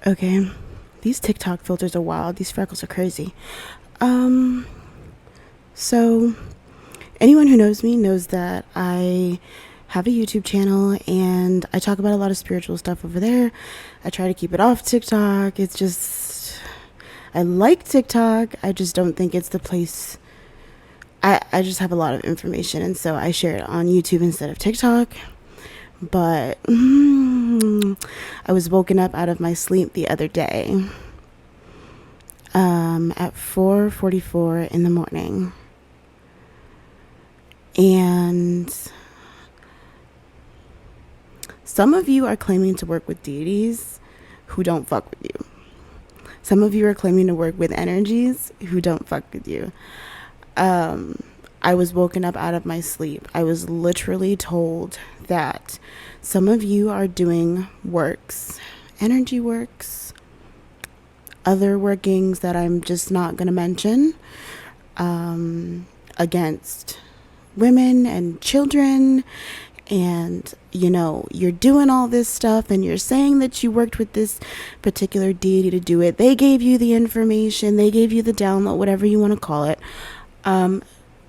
Okay, these TikTok filters are wild. These freckles are crazy. Um, so anyone who knows me knows that I have a YouTube channel and I talk about a lot of spiritual stuff over there. I try to keep it off TikTok. It's just, I like TikTok. I just don't think it's the place. I just have a lot of information and so I share it on YouTube instead of TikTok. But I was woken up out of my sleep the other day at 4:44 in the morning. And some of you are claiming to work with deities who don't fuck with you. Some of you are claiming to work with energies who don't fuck with you. I was woken up out of my sleep. I was literally told that some of you are doing works, energy works, other workings that I'm just not going to mention, against women and children. And, you know, you're doing all this stuff and you're saying that you worked with this particular deity to do it. They gave you the information, they gave you the download, whatever you want to call it.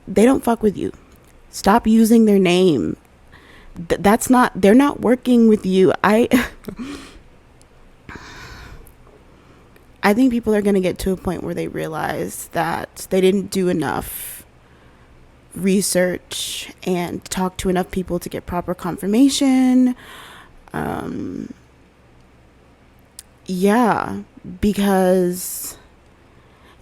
They don't fuck with you. Stop using their name. They're not working with you. I think people are going to get to a point where they realize that they didn't do enough research and talk to enough people to get proper confirmation. Yeah, because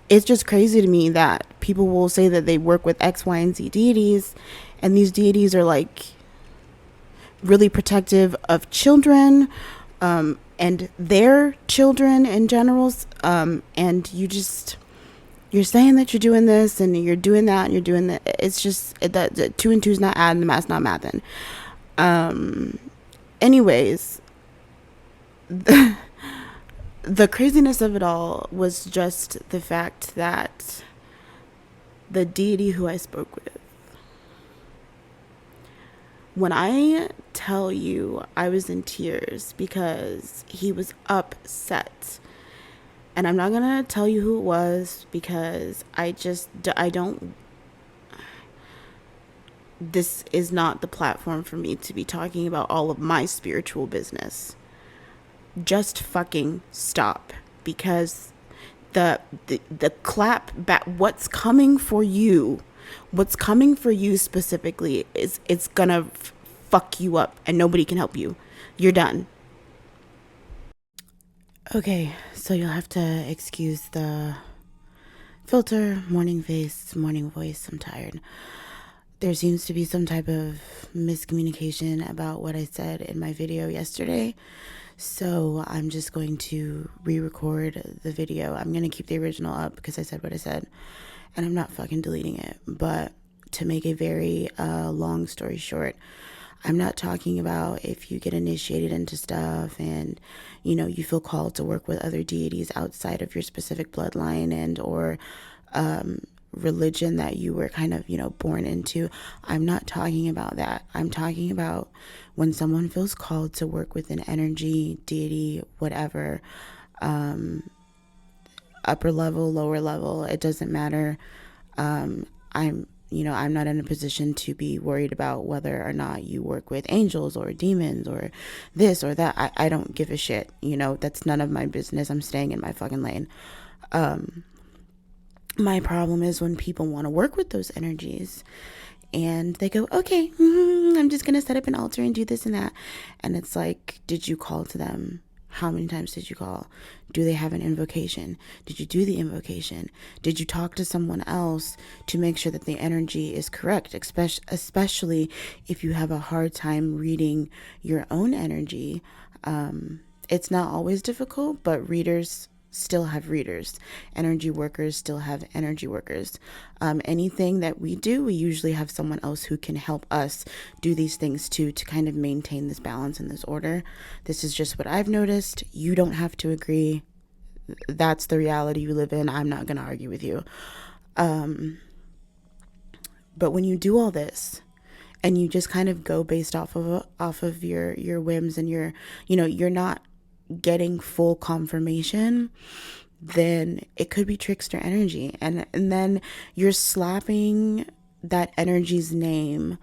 it's just crazy to me that people will say that they work with X, Y, and Z deities, and these deities are like really protective of children, and their children in general. And you're saying that you're doing this and you're doing that and you're doing that. It's just that two and two is not adding, the math's not mathing. Anyways, the craziness of it all was just the fact that the deity who I spoke with, when I tell you I was in tears because he was upset, and I'm not gonna tell you who it was because I don't, this is not the platform for me to be talking about all of my spiritual business. Just fucking stop, because the clap back, what's coming for you specifically is, it's gonna fuck you up and nobody can help you. You're done. Okay, so you'll have to excuse the filter, morning face, morning voice. I'm tired. There seems to be some type of miscommunication about what I said in my video yesterday. So I'm just going to re-record the video. I'm going to keep the original up because I said what I said, and I'm not fucking deleting it. But to make a very long story short, I'm not talking about if you get initiated into stuff and, you know, you feel called to work with other deities outside of your specific bloodline and or religion that you were kind of, you know, born into. I'm not talking about that. I'm talking about when someone feels called to work with an energy, deity, whatever, upper level, lower level, it doesn't matter. I'm not in a position to be worried about whether or not you work with angels or demons or this or that. I don't give a shit. You know, that's none of my business. I'm staying in my fucking lane. My problem is when people want to work with those energies and they go, okay, I'm just going to set up an altar and do this and that. And it's like, did you call to them? How many times did you call? Do they have an invocation? Did you do the invocation? Did you talk to someone else to make sure that the energy is correct? Especially if you have a hard time reading your own energy. It's not always difficult, but readers still have readers. Energy workers still have energy workers. Anything that we do, we usually have someone else who can help us do these things too, to kind of maintain this balance and this order. This is just what I've noticed. You don't have to agree. That's the reality you live in. I'm not going to argue with you. But when you do all this and you just kind of go based off of your whims and your, you know, you're not getting full confirmation, then it could be trickster energy. And then you're slapping that energy's name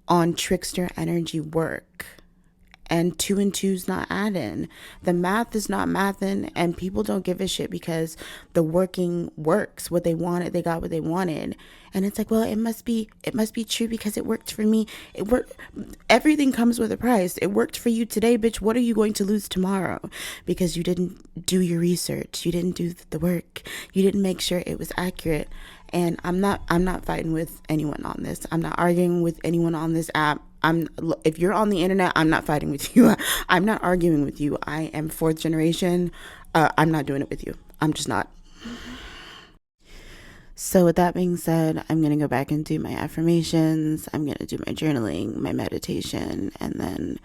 on trickster energy work. And 2 and 2's not adding. The math is not mathing, and people don't give a shit because the working works. What they wanted, they got what they wanted. And it's like, well, it must be true because it worked for me. It worked. Everything comes with a price. It worked for you today, bitch. What are you going to lose tomorrow? Because you didn't do your research. You didn't do the work. You didn't make sure it was accurate. And I'm not fighting with anyone on this. I'm not arguing with anyone on this app. If you're on the internet, I'm not fighting with you. I'm not arguing with you. I am 4th generation. I'm not doing it with you. I'm just not. So with that being said, I'm going to go back and do my affirmations. I'm going to do my journaling, my meditation, and then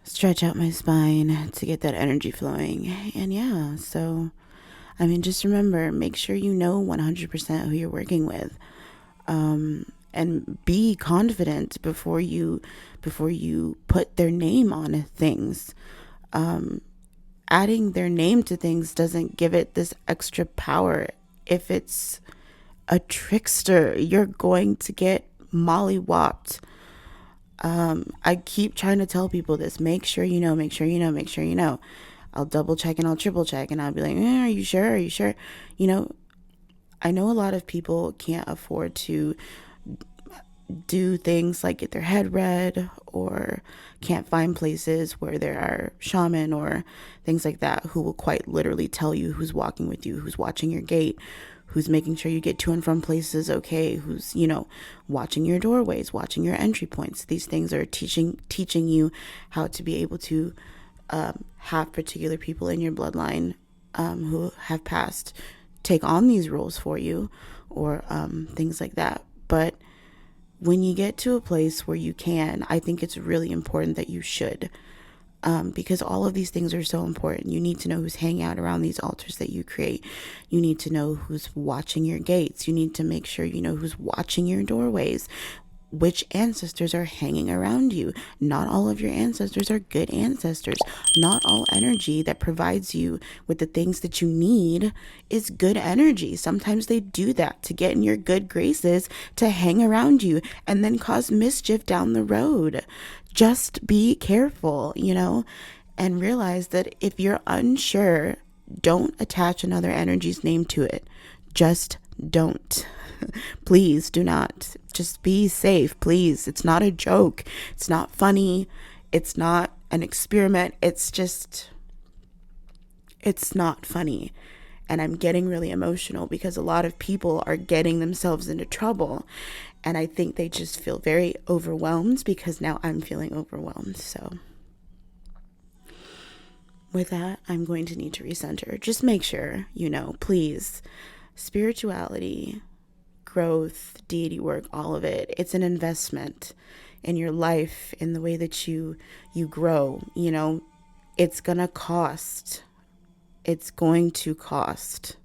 stretch out my spine to get that energy flowing. And yeah, so, I mean, just remember, make sure you know 100% who you're working with. And be confident before you put their name on things. Adding their name to things doesn't give it this extra power. If it's a trickster, you're going to get mollywopped. I keep trying to tell people this. Make sure you know, make sure you know, make sure you know. I'll double check and I'll triple check and I'll be like, are you sure? Are you sure? You know, I know a lot of people can't afford to do things like get their head read, or can't find places where there are shaman or things like that who will quite literally tell you who's walking with you, who's watching your gate, who's making sure you get to and from places okay, who's, you know, watching your doorways, watching your entry points. These things are teaching you how to be able to have particular people in your bloodline who have passed take on these roles for you, or things like that. But when you get to a place where you can, I think it's really important that you should, because all of these things are so important. You need to know who's hanging out around these altars that you create. You need to know who's watching your gates. You need to make sure you know who's watching your doorways, which ancestors are hanging around you. Not all of your ancestors are good ancestors. Not all energy that provides you with the things that you need is good energy. Sometimes they do that to get in your good graces, to hang around you and then cause mischief down the road. Just be careful, you know, and realize that if you're unsure, don't attach another energy's name to it. Just don't. Please do not. Just be safe, please. It's not a joke. It's not funny. It's not an experiment. It's not funny. And I'm getting really emotional because a lot of people are getting themselves into trouble. And I think they just feel very overwhelmed because now I'm feeling overwhelmed. So with that, I'm going to need to recenter. Just make sure, you know, please, spirituality, growth, deity work, all of it, it's an investment in your life, in the way that you grow. You know, it's gonna cost. It's going to cost.